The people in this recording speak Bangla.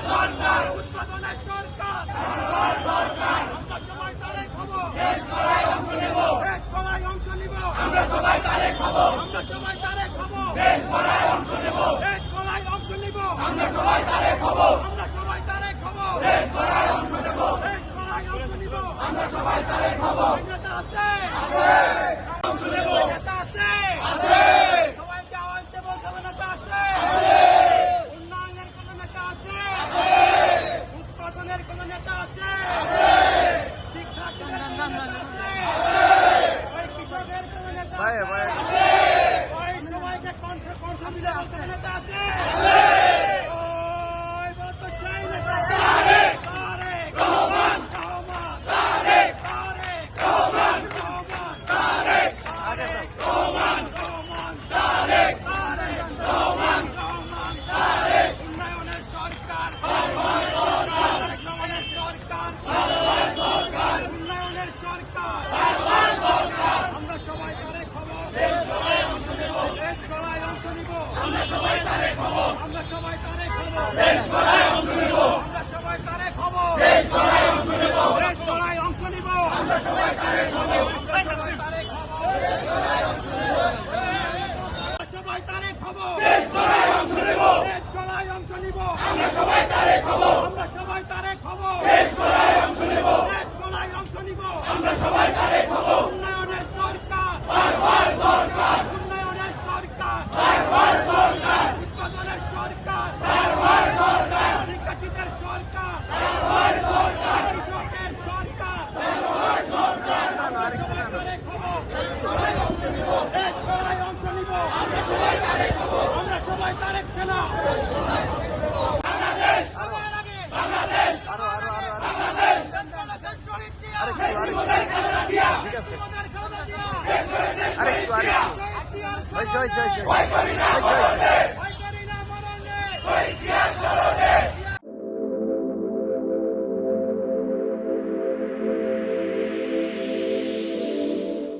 সরকার উৎপাদনের সরকার আমরা সবাই তারে খাবো দেশ গড়ায় অংশ নেব আমরা সবাই তারে খাবো দেশ গড়ায় অংশ নেব আমরা সবাই তারে খাবো দেশ গড়ায় অংশ নেব আমরা সবাই তারে খাবো নেতা আছে অংশ নেব নেতা আছে সবাইকে আওয়াজ দেব নেতা আছে উন্নয়নের কোন নেতা আছে উৎপাদনের কোন নেতা আছে শিক্ষার্থীদের কোন নেতা আছে ওই কৃষকের কোন নেতা আছে ওই সবাইকে কণ্ঠ মিলে বলতে নেতা আছে ওই বলতো সেই নেতা আমরা সবাই তারে খাবো দেশ গড়ায় অংশ নেব আমরা সবাই তারে খাবো দেশ গড়ায় অংশ নেব আমরা সবাই তারে খাবো দেশ গড়ায় অংশ নেব সবাই তারে খাবো দেশ গড়ায় অংশ নেব আমরা সবাই তারে খাবো দেশ গড়ায় অংশ নেব আমরা সবাই তারে খাবো উন্নয়নের সরকার উন্নয়নের সরকার উৎপাদনের সরকার শিক্ষার্থীদের সরকার কৃষকের সরকার আমরা সবাই তারে খাবো দেশ গড়ায় অংশ নিব আমরা সবাই তারে খাবো আমরা সবাই তারেক সেনা আরে